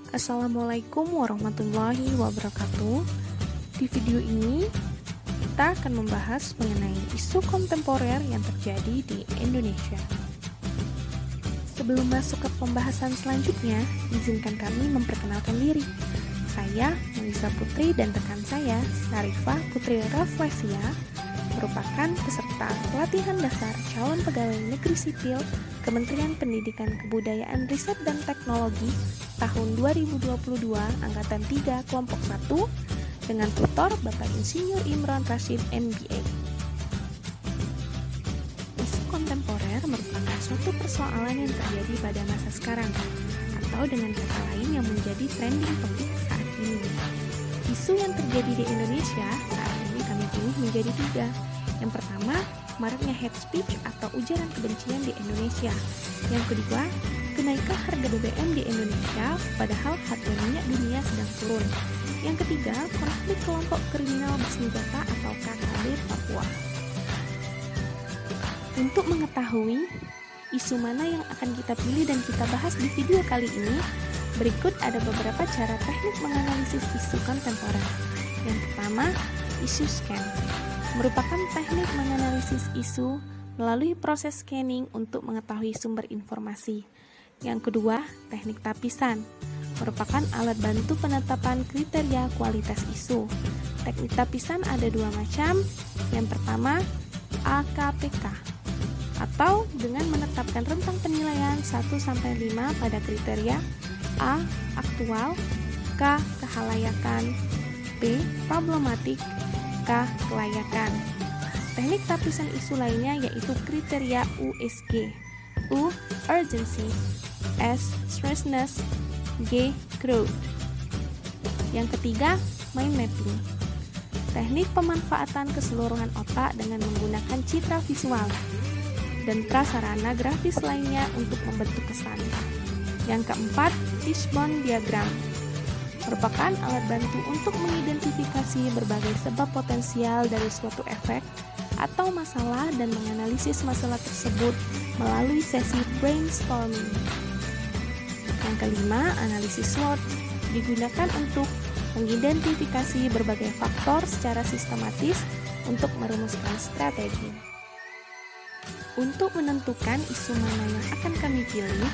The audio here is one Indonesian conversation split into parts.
Assalamualaikum warahmatullahi wabarakatuh. Di video ini, kita akan membahas mengenai isu kontemporer yang terjadi di Indonesia. Sebelum masuk ke pembahasan selanjutnya, izinkan kami memperkenalkan diri. Saya, Melisa Putri, dan rekan saya, Sarifah Putri Raflesia, merupakan peserta pelatihan dasar calon pegawai negeri sipil Kementerian Pendidikan Kebudayaan Riset dan Teknologi tahun 2022 Angkatan 3 Kelompok 1 dengan tutor Bapak Insinyur Imron Rashid MBA. Isu kontemporer merupakan suatu persoalan yang terjadi pada masa sekarang atau dengan kata lain yang menjadi trending topik saat ini. Isu yang terjadi di Indonesia saat ini kami pilih menjadi 3. Yang pertama, maraknya hate speech atau ujaran kebencian di Indonesia. Yang kedua, kenaikan harga BBM di Indonesia padahal harga minyak dunia sedang turun. Yang ketiga, konflik kelompok kriminal bersenjata atau KKB Papua. Untuk mengetahui isu mana yang akan kita pilih dan kita bahas di video kali ini, berikut ada beberapa cara teknik menganalisis isu kontemporer. Yang pertama, isu scan merupakan teknik menganalisis isu melalui proses scanning untuk mengetahui sumber informasi. Yang kedua, teknik tapisan merupakan alat bantu penetapan kriteria kualitas isu. Teknik tapisan ada 2 macam. Yang pertama, AKPK atau dengan menetapkan rentang penilaian 1-5 pada kriteria A. Aktual, K. Kehalayakan, B. Problematik, K. Kelayakan. Teknik tapisan isu lainnya yaitu kriteria USG. U. Urgency, S. Seriousness, G. Crowd. Yang ketiga, mind mapping. Teknik pemanfaatan keseluruhan otak dengan menggunakan citra visual dan prasarana grafis lainnya untuk membentuk kesan. Yang keempat, fishbone diagram merupakan alat bantu untuk mengidentifikasi berbagai sebab potensial dari suatu efek atau masalah dan menganalisis masalah tersebut melalui sesi brainstorming. Yang kelima, analisis SWOT digunakan untuk mengidentifikasi berbagai faktor secara sistematis untuk merumuskan strategi. Untuk menentukan isu mana yang akan kami pilih,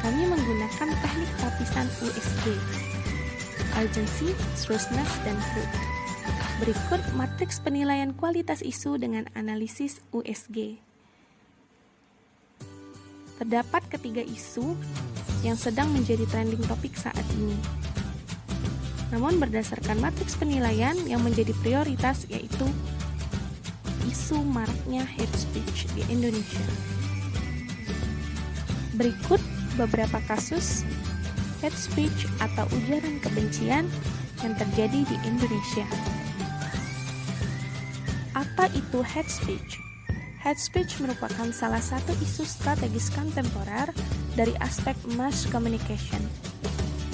kami menggunakan teknik tapisan USG, Urgency, Seriousness, dan Crowd. Berikut matriks penilaian kualitas isu dengan analisis USG. Terdapat ketiga isu yang sedang menjadi trending topik saat ini. Namun berdasarkan matriks penilaian yang menjadi prioritas yaitu isu maraknya hate speech di Indonesia. Berikut beberapa kasus hate speech atau ujaran kebencian yang terjadi di Indonesia. Apa itu hate speech? Hate speech merupakan salah satu isu strategis kontemporer dari aspek mass communication.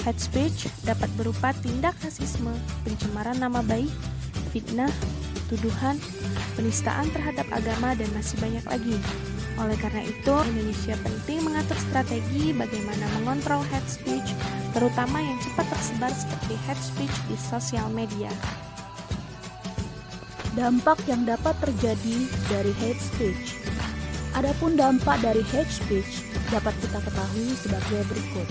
Hate speech dapat berupa tindak rasisme, pencemaran nama baik, fitnah, tuduhan, penistaan terhadap agama, dan masih banyak lagi. Oleh karena itu, Indonesia penting mengatur strategi bagaimana mengontrol hate speech, terutama yang cepat tersebar seperti hate speech di sosial media. Dampak yang dapat terjadi dari hate speech. Adapun dampak dari hate speech dapat kita ketahui sebagai berikut.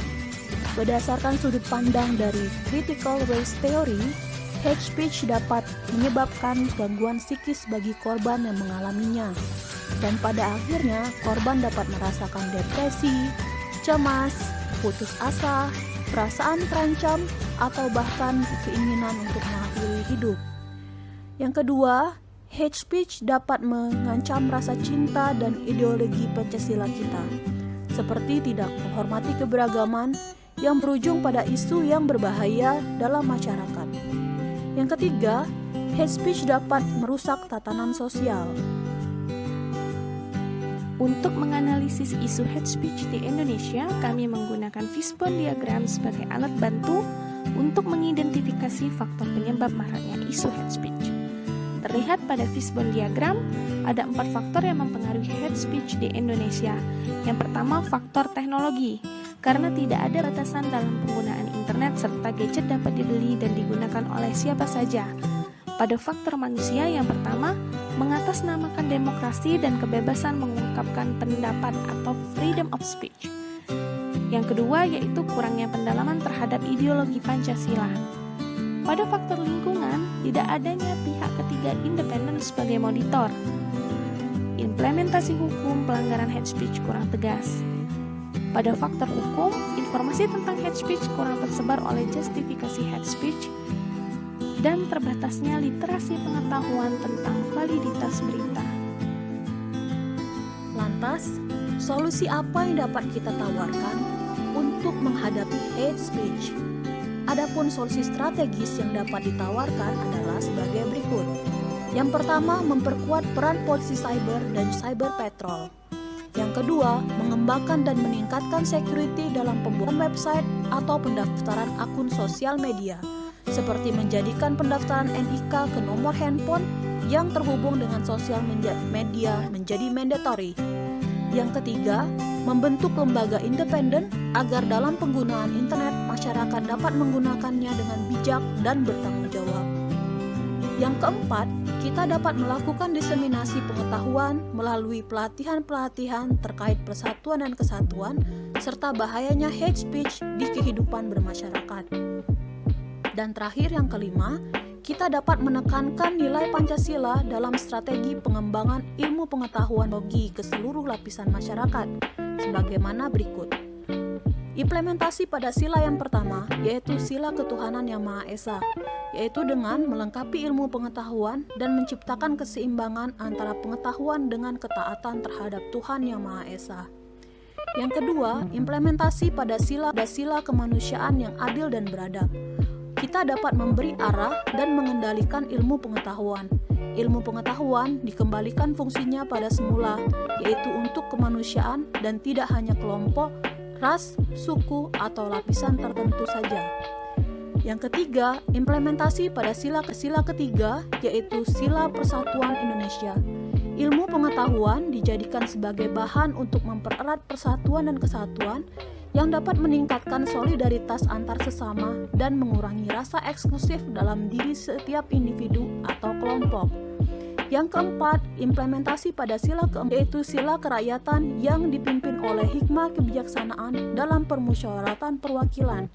Berdasarkan sudut pandang dari critical race theory, hate speech dapat menyebabkan gangguan psikis bagi korban yang mengalaminya. Dan pada akhirnya korban dapat merasakan depresi, cemas, putus asa, perasaan terancam, atau bahkan keinginan untuk mengakhiri hidup. Yang kedua, hate speech dapat mengancam rasa cinta dan ideologi Pancasila kita, seperti tidak menghormati keberagaman yang berujung pada isu yang berbahaya dalam masyarakat. Yang ketiga, hate speech dapat merusak tatanan sosial. Untuk menganalisis isu hate speech di Indonesia, kami menggunakan fishbone diagram sebagai alat bantu untuk mengidentifikasi faktor penyebab maraknya isu hate speech. Terlihat pada fishbone diagram, ada 4 faktor yang mempengaruhi hate speech di Indonesia. Yang pertama, faktor teknologi. karena tidak ada batasan dalam penggunaan internet serta gadget dapat dibeli dan digunakan oleh siapa saja. Pada faktor manusia yang pertama, mengatasnamakan demokrasi dan kebebasan mengungkapkan pendapat atau freedom of speech. Yang kedua yaitu kurangnya pendalaman terhadap ideologi Pancasila. Pada faktor lingkungan, tidak adanya pihak ketiga independen sebagai monitor. Implementasi hukum pelanggaran hate speech kurang tegas. Pada faktor hukum, informasi tentang hate speech kurang tersebar oleh justifikasi hate speech dan terbatasnya literasi pengetahuan tentang validitas berita. Lantas, solusi apa yang dapat kita tawarkan untuk menghadapi hate speech? Adapun solusi strategis yang dapat ditawarkan adalah sebagai berikut. Yang pertama, memperkuat peran polisi cyber dan cyber patrol. Yang kedua, mengembangkan dan meningkatkan security dalam pembuatan website atau pendaftaran akun sosial media, seperti menjadikan pendaftaran NIK ke nomor handphone yang terhubung dengan sosial media menjadi mandatory. Yang ketiga, membentuk lembaga independen agar dalam penggunaan internet masyarakat dapat menggunakannya dengan bijak dan bertanggung jawab. Yang keempat, kita dapat melakukan diseminasi pengetahuan melalui pelatihan-pelatihan terkait persatuan dan kesatuan serta bahayanya hate speech di kehidupan bermasyarakat. Dan terakhir yang kelima, kita dapat menekankan nilai Pancasila dalam strategi pengembangan ilmu pengetahuan bagi ke seluruh lapisan masyarakat, sebagaimana berikut. Implementasi pada sila yang pertama, yaitu sila ketuhanan yang Maha Esa, yaitu dengan melengkapi ilmu pengetahuan dan menciptakan keseimbangan antara pengetahuan dengan ketaatan terhadap Tuhan yang Maha Esa. Yang kedua, implementasi pada sila kemanusiaan yang adil dan beradab. Kita dapat memberi arah dan mengendalikan ilmu pengetahuan. Ilmu pengetahuan dikembalikan fungsinya pada semula, yaitu untuk kemanusiaan dan tidak hanya kelompok, ras, suku, atau lapisan tertentu saja. Yang ketiga, implementasi pada sila ketiga, yaitu sila persatuan Indonesia. Ilmu pengetahuan dijadikan sebagai bahan untuk mempererat persatuan dan kesatuan yang dapat meningkatkan solidaritas antar sesama dan mengurangi rasa eksklusif dalam diri setiap individu atau kelompok. Yang keempat, implementasi pada sila keempat, yaitu sila kerakyatan yang dipimpin oleh hikmah kebijaksanaan dalam permusyawaratan perwakilan,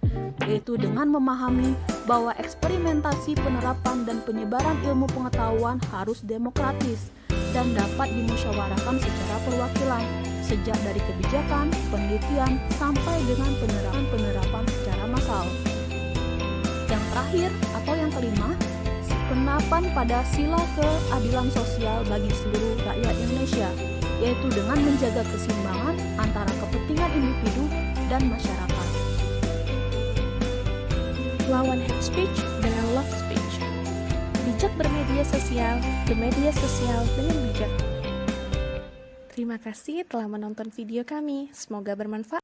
yaitu dengan memahami bahwa eksperimentasi penerapan dan penyebaran ilmu pengetahuan harus demokratis dan dapat dimusyawarahkan secara perwakilan, sejak dari kebijakan, penelitian, sampai dengan penerapan secara massal. Yang terakhir atau yang kelima, penerapan pada sila keadilan sosial bagi seluruh rakyat Indonesia, yaitu dengan menjaga keseimbangan antara kepentingan individu dan masyarakat. Lawan hate speech dengan love speech. Bijak bermedia sosial, bermedia sosial dengan bijak. Terima kasih telah menonton video kami. Semoga bermanfaat.